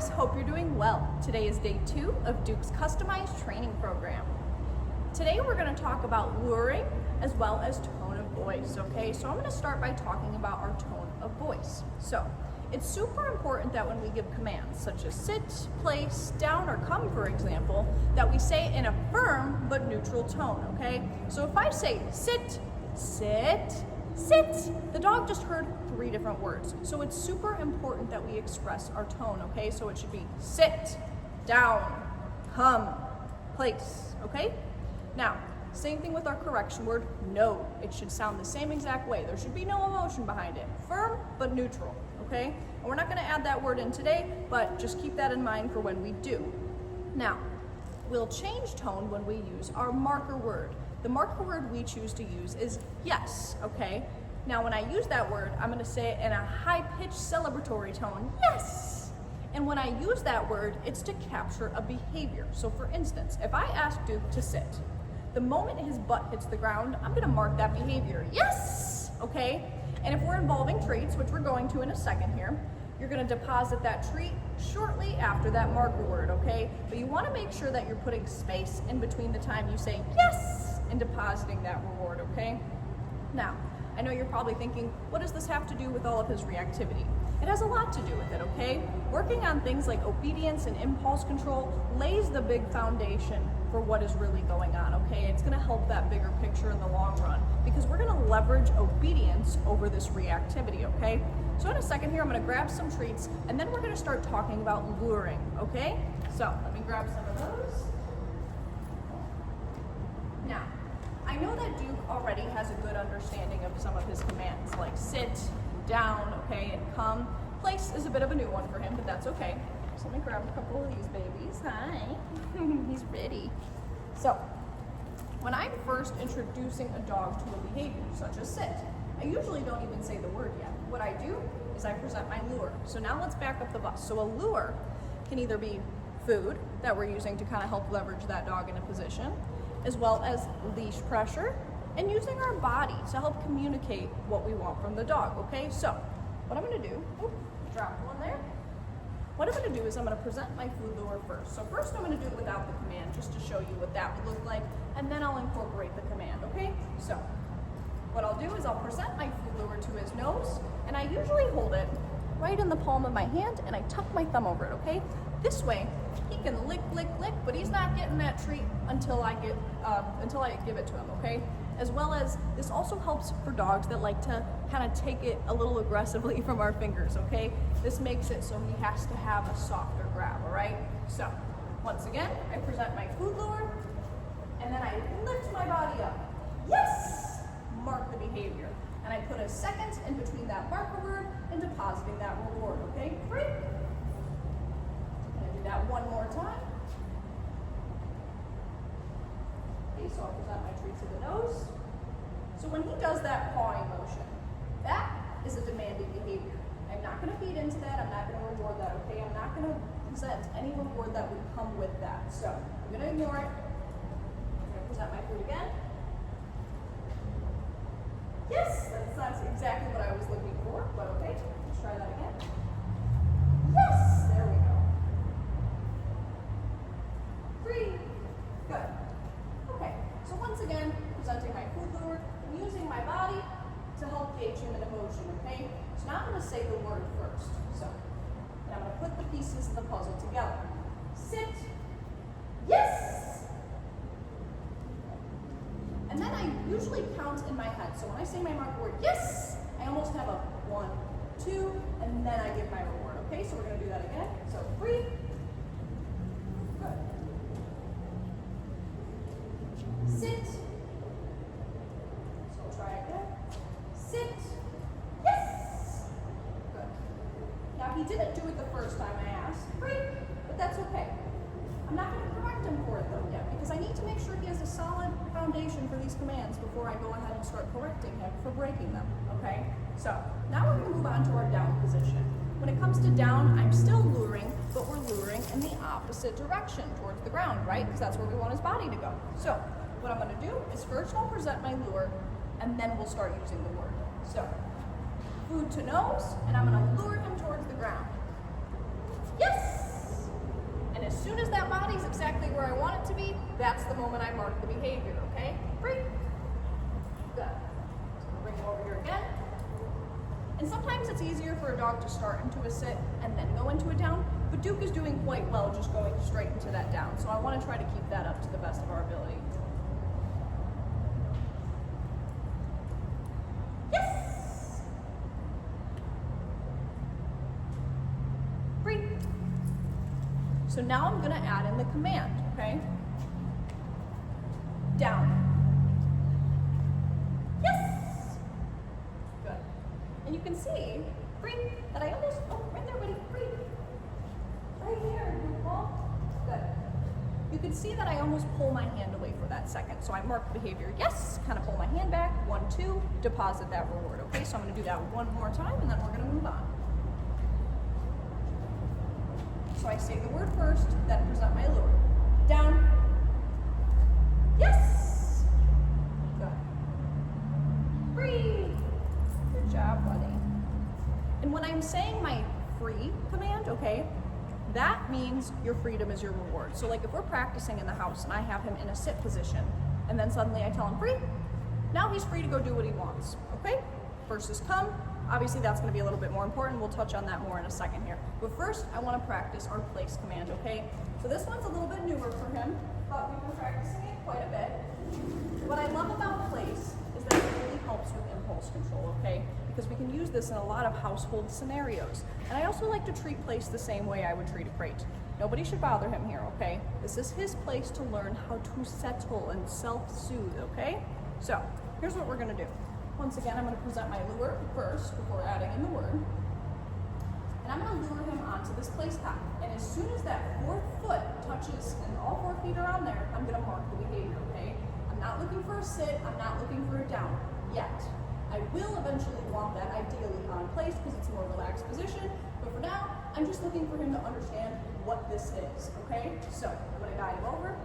guys, hope you're doing well. Today is day 2 of Duke's customized training program. Today we're going to talk about luring as well as tone of voice, okay? So I'm going to start by talking about our tone of voice. So it's super important that when we give commands such as sit, place, down, or come, for example, that we say in a firm but neutral tone, okay? So if I say sit, sit, sit, the dog just heard 3 different words. So it's super important that we express our tone, okay? So it should be sit, down, come, place, okay? Now, same thing with our correction word, no. It should sound the same exact way. There should be no emotion behind it. Firm, but neutral, okay? And we're not gonna add that word in today, but just keep that in mind for when we do. Now, we'll change tone when we use our marker word. The marker word we choose to use is yes, okay? Now, when I use that word, I'm gonna say it in a high-pitched celebratory tone, yes! And when I use that word, it's to capture a behavior. So for instance, if I ask Duke to sit, the moment his butt hits the ground, I'm gonna mark that behavior, yes, okay? And if we're involving treats, which we're going to in a second here, you're gonna deposit that treat shortly after that marker word, okay? But you wanna make sure that you're putting space in between the time you say yes and depositing that reward, okay? Now, I know you're probably thinking, what does this have to do with all of his reactivity? It has a lot to do with it, okay? Working on things like obedience and impulse control lays the big foundation for what is really going on, okay? It's gonna help that bigger picture in the long run because we're gonna leverage obedience over this reactivity, okay? So in a second here, I'm gonna grab some treats and then we're gonna start talking about luring, okay? So let me grab some of those. Now, I know that Duke already has a good understanding of some of his commands like sit, down, okay, and come. Place is a bit of a new one for him, but that's okay. So let me grab a couple of these babies. Hi, he's ready. So, when I'm first introducing a dog to a behavior, such as sit, I usually don't even say the word yet. What I do is I present my lure. So now let's back up the bus. So a lure can either be food that we're using to kind of help leverage that dog in a position, as well as leash pressure, and using our body to help communicate what we want from the dog, okay? So, what I'm gonna do, drop one there. What I'm gonna do is I'm gonna present my food lure first. So first I'm gonna do it without the command, just to show you what that would look like, and then I'll incorporate the command, okay? So, what I'll do is I'll present my food lure to his nose, and I usually hold it right in the palm of my hand, and I tuck my thumb over it, okay? This way, he can lick, lick, lick, but he's not getting that treat until I give it to him, okay? As well as, this also helps for dogs that like to kind of take it a little aggressively from our fingers, okay? This makes it so he has to have a softer grab, all right? So, once again, I present my food lure, and then I lift my body up. Yes! Mark the behavior. And I put a second in between that marker word and depositing that reward, okay? Great. I'm gonna do that one more time. Okay, so I'll present my treat to the nose. So when he does that pawing motion, that is a demanding behavior. I'm not gonna feed into that, I'm not gonna reward that, okay? I'm not gonna present any reward that would come with that. So I'm gonna ignore it. I'm gonna present my food again. Yes, that's not exactly what I was looking for, but okay, let's try that again. Yes, there we go. 3, good. Okay, so once again, presenting my food lure, I'm using my body to help gauge him in emotion, okay? So now I'm gonna say the word first. So, and I'm gonna put the pieces of the puzzle together. Sit, yes! And then I usually count in my head. So when I say my marker word, yes, I almost have a 1, 2, and then I give my reward. Okay, so we're gonna do that again. So 3, good. Sit. So we'll try again. Sit, yes, good. Now he didn't do it the first time I asked, great, but that's okay. I'm not gonna correct him for it though yet, because I need to make sure he has a solid foundation for these commands before I go ahead and start correcting him for breaking them, okay? So, now we're gonna move on to our down position. When it comes to down, I'm still luring, but we're luring in the opposite direction, towards the ground, right? Because that's where we want his body to go. So, what I'm gonna do is first I'll present my lure, and then we'll start using the word. So, food to nose, and I'm gonna lure him towards the ground. Yes! And as soon as that body's exactly where I want it to be, that's the moment I mark the behavior, okay? Free. Good. So we'll bring him over here again. And sometimes it's easier for a dog to start into a sit and then go into a down, but Duke is doing quite well just going straight into that down. So I want to try to keep that up to the best of our ability. Yes! Free. So now I'm going to add in the command, okay? Down. Yes! Good. And you can see, free, that I almost, oh, right there, buddy, free. Right here, good ball. Good. You can see that I almost pull my hand away for that second. So I mark the behavior, yes, kind of pull my hand back, 1, 2, deposit that reward, okay? So I'm going to do that one more time, and then we're going to move on. So I say the word first, then present my lure. Down. Yes! Good. Free. Good job, buddy. And when I'm saying my free command, okay, that means your freedom is your reward. So like if we're practicing in the house and I have him in a sit position, and then suddenly I tell him free, now he's free to go do what he wants, okay? Versus come. Obviously that's gonna be a little bit more important. We'll touch on that more in a second here. But first, I wanna practice our place command, okay? So this one's a little bit newer for him, but we've been practicing it quite a bit. What I love about place is that it really helps with impulse control, okay? Because we can use this in a lot of household scenarios. And I also like to treat place the same way I would treat a crate. Nobody should bother him here, okay? This is his place to learn how to settle and self-soothe, okay? So, here's what we're gonna do. Once again, I'm going to present my lure first before adding in the word. And I'm going to lure him onto this place top. And as soon as that 4th foot touches and all 4 feet are on there, I'm going to mark the behavior, okay? I'm not looking for a sit, I'm not looking for a down yet. I will eventually want that ideally on place because it's a more relaxed position. But for now, I'm just looking for him to understand what this is, okay? So, I'm going to guide him over.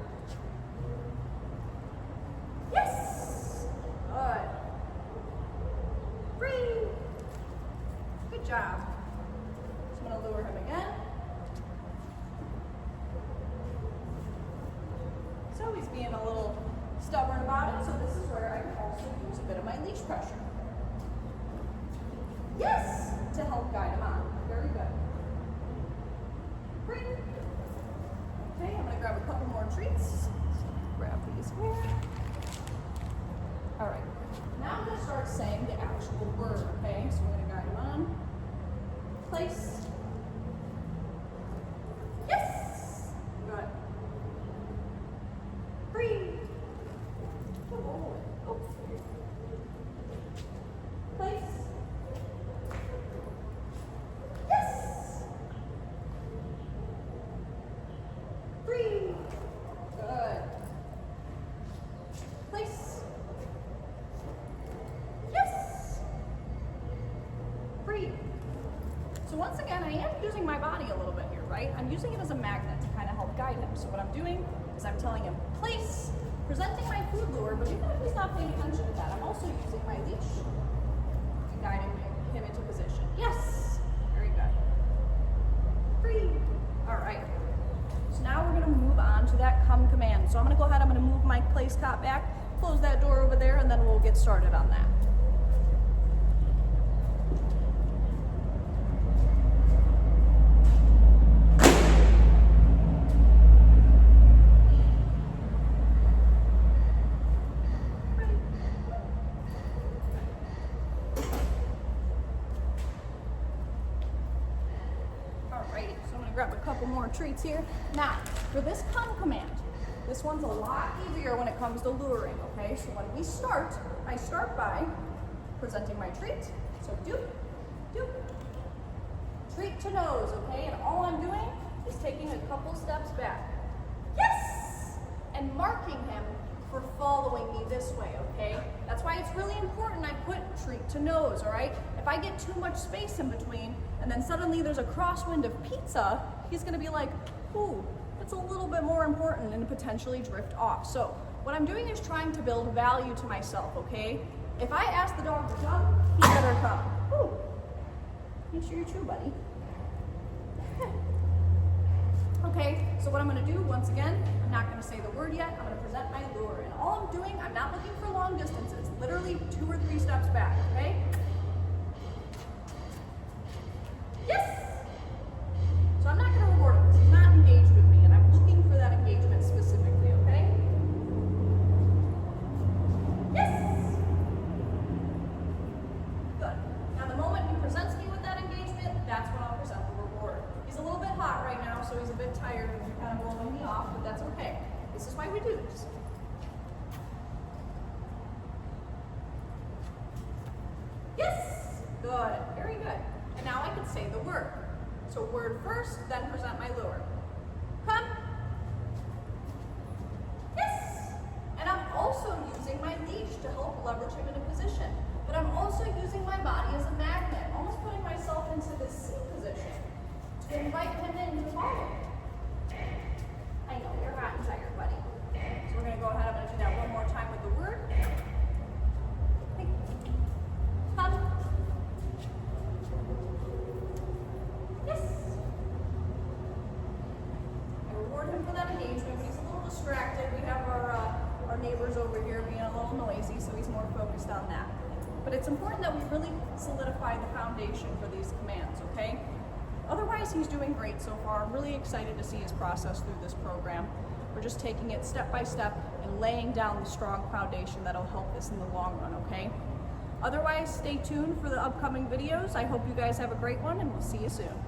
Yes! Good. Free! Good job. So I'm going to lure him again. So he's being a little stubborn about it, so this is where I can also use a bit of my leash pressure. Yes! To help guide him on. Very good. Free! Okay, I'm going to grab a couple more treats. Grab these here. All right. Now I'm going to start saying the actual word, okay? So we're going to guide him on. Place. Yes! Good. Free. Oh. Place. Yes! Free. Good. Place. Free. So once again, I am using my body a little bit here, right? I'm using it as a magnet to kind of help guide him. So what I'm doing is I'm telling him, place, presenting my food lure, but even if he's not paying attention to that, I'm also using my leash and guiding him into position. Yes! Very good. Free. All right. So now we're going to move on to that come command. So I'm going to go ahead, I'm going to move my place cot back, close that door over there, and then we'll get started on that. Grab a couple more treats here. Now, for this come command, this one's a lot easier when it comes to luring, okay? So when we start, I start by presenting my treat. So doop, doop, treat to nose, okay? And all I'm doing is taking a couple steps back. Yes! And marking him for following me this way, okay? That's why it's really important I put treat to nose, all right? If I get too much space in between, and then suddenly there's a crosswind of pizza, he's gonna be like, ooh, it's a little bit more important and potentially drift off. So what I'm doing is trying to build value to myself, okay? If I ask the dog to come, he better come. Ooh, make sure you chew, buddy. Okay, so what I'm gonna do, once again, I'm not gonna say the word yet, I'm gonna present my lure. And all I'm doing, I'm not looking for long distances, literally 2 or 3 steps back, okay? Yes! So I'm not gonna reward him because he's not engaged with me, and I'm looking for that engagement specifically, okay? Yes! Good. Now the moment he presents me with that engagement, that's when I'll present the reward. He's a little bit hot right now, so he's a bit tired and you're kind of blowing me off, but that's okay. This is why we do this. Yes! Good. Very good. And now I can say the word. So word first, then present my lure. Come. Yes! And I'm also using my leash to help leverage him in a position. But I'm also using my body as a magnet, almost putting myself into this C position to invite him in to follow. I know, you're hot and tired, buddy. So we're going to go ahead, I'm going to do that one more time with the word. Hey. Come. Yes. I reward him for that engagement, but he's a little distracted. We have our neighbors over here being a little noisy, so he's more focused on that. But it's important that we really solidify the foundation for these commands, okay? Otherwise, he's doing great so far. I'm really excited to see his process through this program. We're just taking it step by step and laying down the strong foundation that'll help this in the long run, okay? Otherwise, stay tuned for the upcoming videos. I hope you guys have a great one, and we'll see you soon.